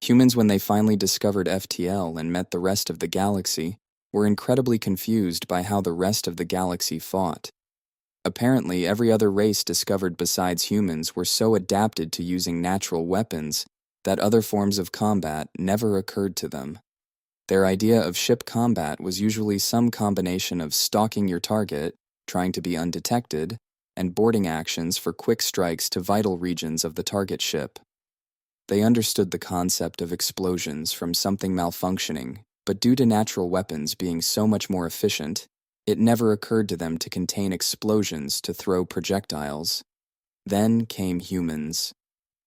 Humans, when they finally discovered FTL and met the rest of the galaxy, were incredibly confused by how the rest of the galaxy fought. Apparently, every other race discovered besides humans were so adapted to using natural weapons that other forms of combat never occurred to them. Their idea of ship combat was usually some combination of stalking your target, trying to be undetected, and boarding actions for quick strikes to vital regions of the target ship. They understood the concept of explosions from something malfunctioning, but due to natural weapons being so much more efficient, it never occurred to them to contain explosions to throw projectiles. Then came humans.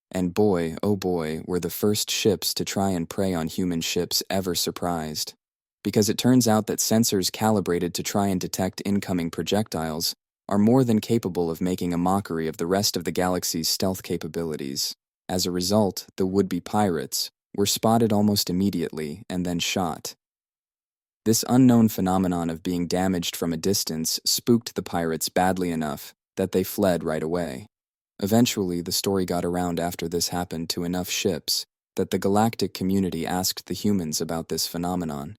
And boy, oh boy, were the first ships to try and prey on human ships ever surprised. Because it turns out that sensors calibrated to try and detect incoming projectiles are more than capable of making a mockery of the rest of the galaxy's stealth capabilities. As a result, the would-be pirates were spotted almost immediately and then shot. This unknown phenomenon of being damaged from a distance spooked the pirates badly enough that they fled right away. Eventually, the story got around after this happened to enough ships that the galactic community asked the humans about this phenomenon.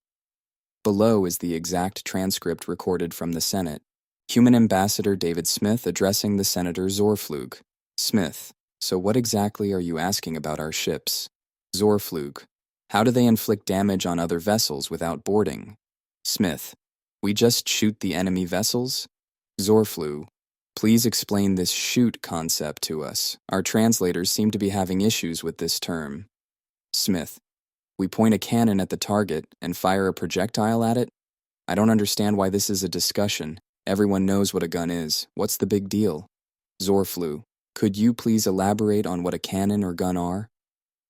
Below is the exact transcript recorded from the Senate. Human Ambassador David Smith addressing the Senator Zorflug. Smith: so what exactly are you asking about our ships? Zorflug: how do they inflict damage on other vessels without boarding? Smith: we just shoot the enemy vessels? Zorflug: please explain this shoot concept to us. Our translators seem to be having issues with this term. Smith: we point a cannon at the target and fire a projectile at it? I don't understand why this is a discussion. Everyone knows what a gun is. What's the big deal? Zorflug: could you please elaborate on what a cannon or gun are?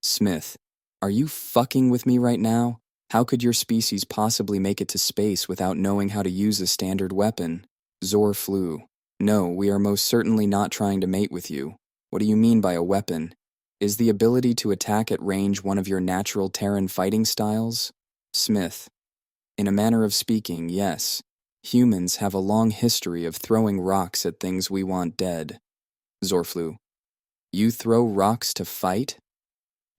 Smith: are you fucking with me right now? How could your species possibly make it to space without knowing how to use a standard weapon? Zorflug: no, we are most certainly not trying to mate with you. What do you mean by a weapon? Is the ability to attack at range one of your natural Terran fighting styles? Smith: in a manner of speaking, yes. Humans have a long history of throwing rocks at things we want dead. Zorflug: you throw rocks to fight?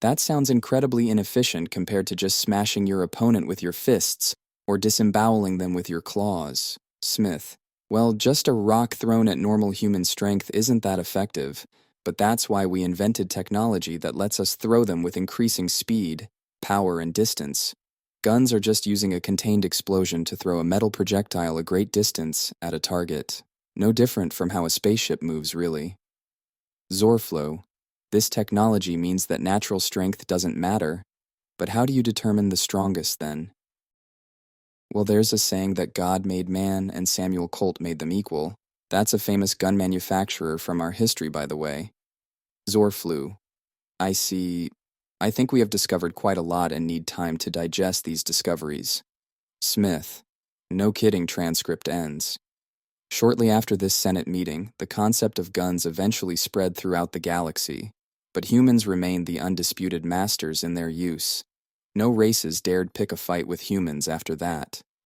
That sounds incredibly inefficient compared to just smashing your opponent with your fists or disemboweling them with your claws. Smith: well, just a rock thrown at normal human strength isn't that effective, but that's why we invented technology that lets us throw them with increasing speed, power, and distance. Guns are just using a contained explosion to throw a metal projectile a great distance at a target. No different from how a spaceship moves, really. Zorflug: this technology means that natural strength doesn't matter, but how do you determine the strongest then? Well, there's a saying that God made man and Samuel Colt made them equal. That's a famous gun manufacturer from our history, by the way. Zorflug: I see. I think we have discovered quite a lot and need time to digest these discoveries. Smith: no kidding. Transcript ends. Shortly after this Senate meeting, the concept of guns eventually spread throughout the galaxy, but humans remained the undisputed masters in their use. No races dared pick a fight with humans after that.